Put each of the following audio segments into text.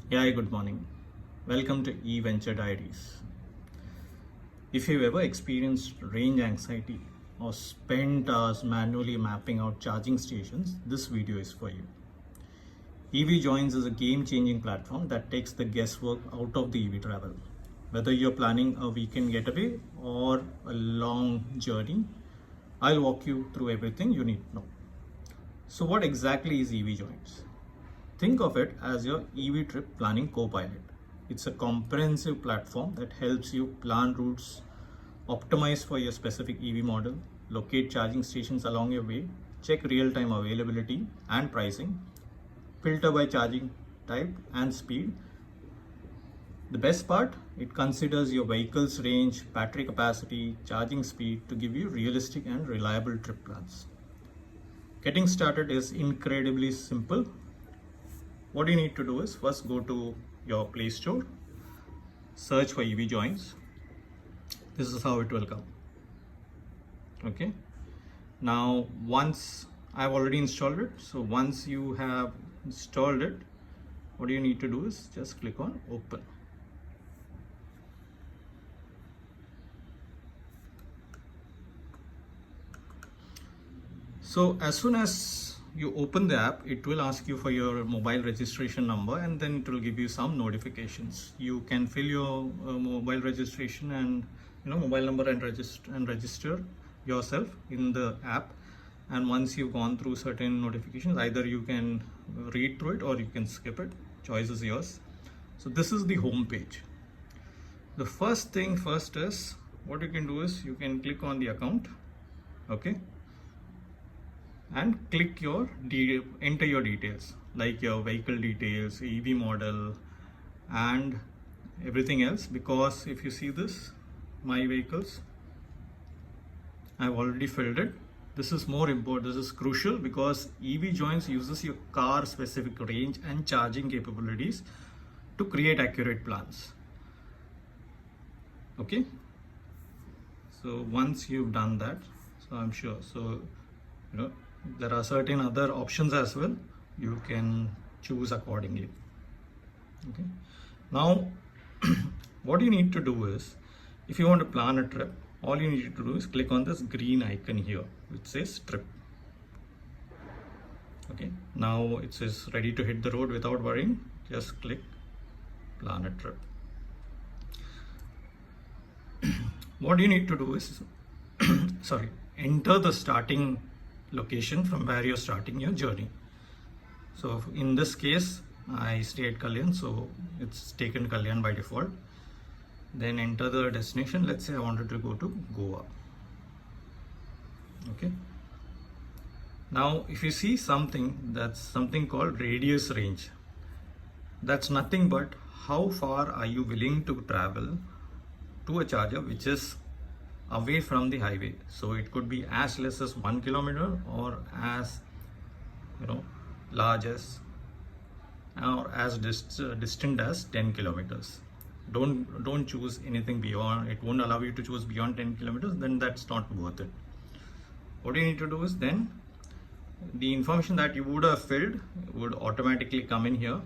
Yeah, good morning. Welcome to EVenture Diaries. If you've ever experienced range anxiety or spent hours manually mapping out charging stations, this video is for you. EVJoints is a game-changing platform that takes the guesswork out of the EV travel. Whether you're planning a weekend getaway or a long journey, I'll walk you through everything you need to know. So what exactly is EVJoints? Think of it as your EV trip planning co-pilot. It's a comprehensive platform that helps you plan routes, optimize for your specific EV model, locate charging stations along your way, check real-time availability and pricing, filter by charging type and speed. The best part, it considers your vehicle's range, battery capacity, charging speed to give you realistic and reliable trip plans. Getting started is incredibly simple. What you need to do is first go to your Play Store, search for EVJoints. This is how it will come. Okay. Now, once I've already installed it, so once you have installed it, what you need to do is just click on Open. So as soon as you open the app, it will ask you for your mobile registration number and then it will give you some notifications. You can fill your mobile registration and mobile number and register yourself in the app. And once you've gone through certain notifications, either you can read through it or you can skip it. Choice is yours. So this is the home page. The first thing first is what you can do is you can click on the account. Okay. And click enter your details like your vehicle details, EV model and everything else, because if you see this, my vehicles, I've already filled it. This is more important, this is crucial because EVJoints uses your car specific range and charging capabilities to create accurate plans. Okay, so once you've done that, so I'm sure, so there are certain other options as well. You can choose accordingly. Okay. Now, what you need to do is, if you want to plan a trip, all you need to do is click on this green icon here, which says trip. Okay. Now it says ready to hit the road without worrying. Just click plan a trip. What you need to do is, enter the starting location from where you're starting your journey. So in this case, I stay at Kalyan, so it's taken Kalyan by default. Then enter the destination. Let's say I wanted to go to Goa. Okay. Now, if you see something, that's something called radius range. That's nothing but how far are you willing to travel to a charger which is away from the highway. So it could be as less as 1 kilometer or as large as or as distant as 10 kilometers. Don't choose anything beyond. It won't allow you to choose beyond 10 kilometers. Then that's not worth it. What you need to do is then the information that you would have filled would automatically come in here.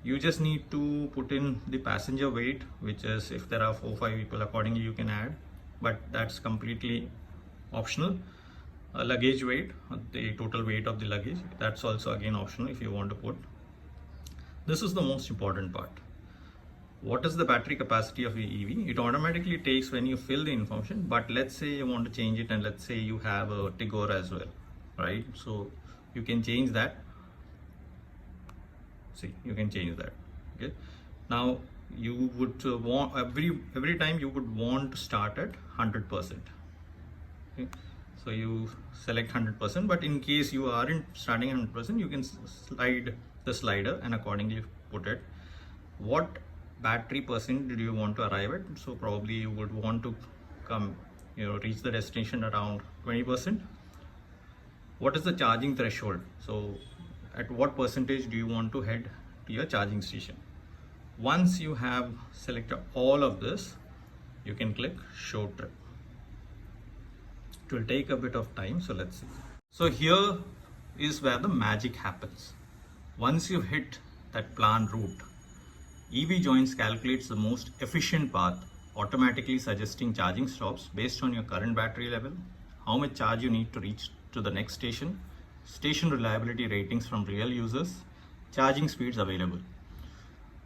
You just need to put in the passenger weight, which is if there are 4-5 people, accordingly you can add, but that's completely optional. Luggage weight, the total weight of the luggage, that's also again optional if you want to put. This is the most important part. What is the battery capacity of your EV? It automatically takes when you fill the information, but let's say you want to change it and let's say you have a Tigor as well, right? So you can change that. See, you can change that. Okay. Now you would want every time you would want to start at 100%. Okay. So you select 100%, but in case you aren't starting 100%, you can slide the slider and accordingly put it. What battery percent do you want to arrive at? So probably you would want to reach the destination around 20%. What is the charging threshold? So at what percentage do you want to head to your charging station? Once you have selected all of this, you can click show trip. It will take a bit of time, so let's see. So here is where the magic happens. Once you hit that plan route, EVJoints calculates the most efficient path, automatically suggesting charging stops based on your current battery level, how much charge you need to reach to the next station, station reliability ratings from real users, charging speeds available.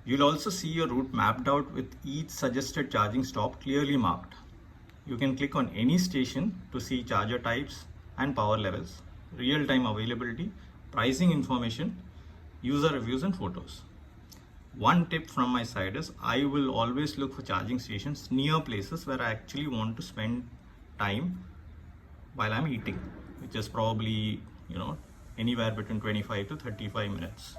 You'll also see your route mapped out with each suggested charging stop clearly marked. You can click on any station to see charger types and power levels, real-time availability, pricing information, user reviews and photos. One tip from my side is I will always look for charging stations near places where I actually want to spend time while I'm eating, which is probably, anywhere between 25 to 35 minutes.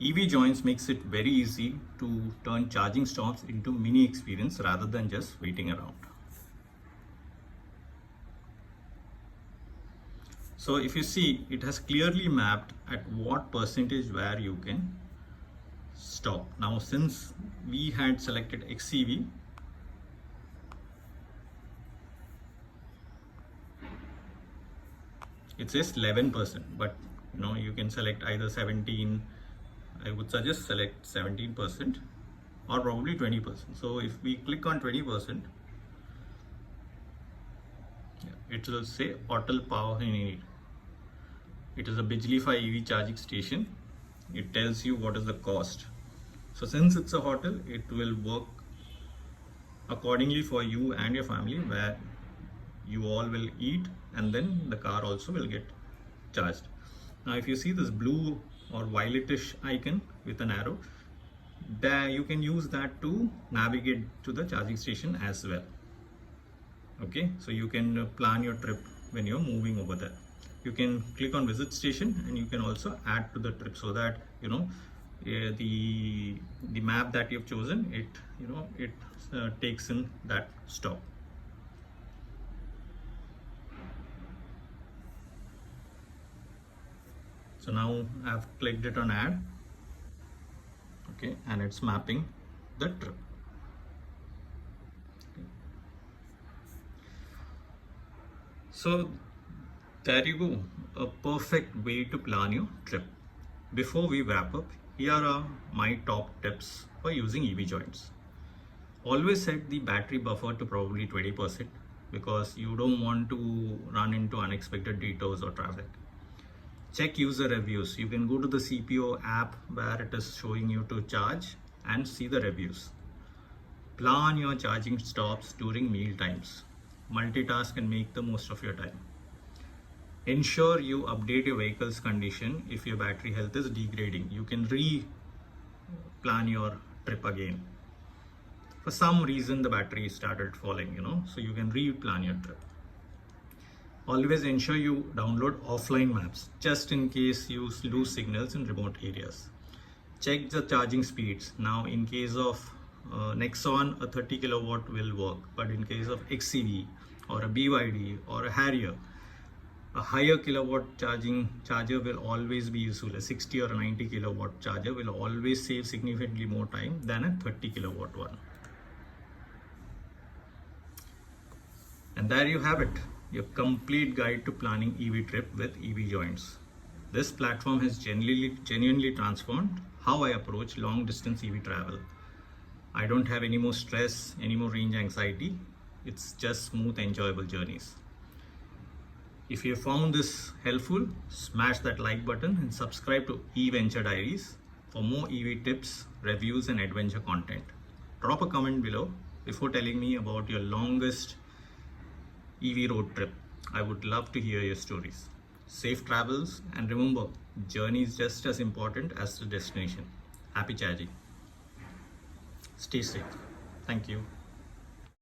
EVJoints makes it very easy to turn charging stops into mini experience rather than just waiting around. So if you see, it has clearly mapped at what percentage where you can stop. Now, since we had selected XCV, it says 11%, but you can select either 17. I would suggest select 17% or probably 20%. So if we click on 20%, it will say hotel power need. It is a Bijlify EV charging station. It tells you what is the cost. So since it's a hotel, it will work accordingly for you and your family, where you all will eat and then the car also will get charged. Now if you see this blue or violetish icon with an arrow, there you can use that to navigate to the charging station as well. Okay, so you can plan your trip when you're moving over there. You can click on visit station and you can also add to the trip, so that the map that you've chosen, it takes in that stop. So now I've clicked it on add, okay, and it's mapping the trip. Okay. So there you go, a perfect way to plan your trip. Before we wrap up, here are my top tips for using EVJoints. Always set the battery buffer to probably 20%, because you don't want to run into unexpected detours or traffic. Check user reviews. You can go to the CPO app where it is showing you to charge and see the reviews. Plan your charging stops during meal times. Multitask and make the most of your time. Ensure you update your vehicle's condition if your battery health is degrading. You can plan your trip again. For some reason the battery started falling, so you can replan your trip. Always ensure you download offline maps, just in case you lose signals in remote areas. Check the charging speeds. Now in case of Nexon, a 30 kilowatt will work, but in case of XCV or a BYD or a Harrier, a higher kilowatt charger will always be useful. A 60 or a 90 kilowatt charger will always save significantly more time than a 30 kilowatt one. And there you have it, your complete guide to planning EV trip with EVJoints. This platform has genuinely transformed how I approach long distance EV travel. I don't have any more stress, any more range anxiety. It's just smooth, enjoyable journeys. If you found this helpful, smash that like button and subscribe to EVenture Diaries for more EV tips, reviews and adventure content. Drop a comment below before telling me about your longest EV road trip. I would love to hear your stories. Safe travels, and remember, journey is just as important as the destination. Happy charging. Stay safe. Thank you.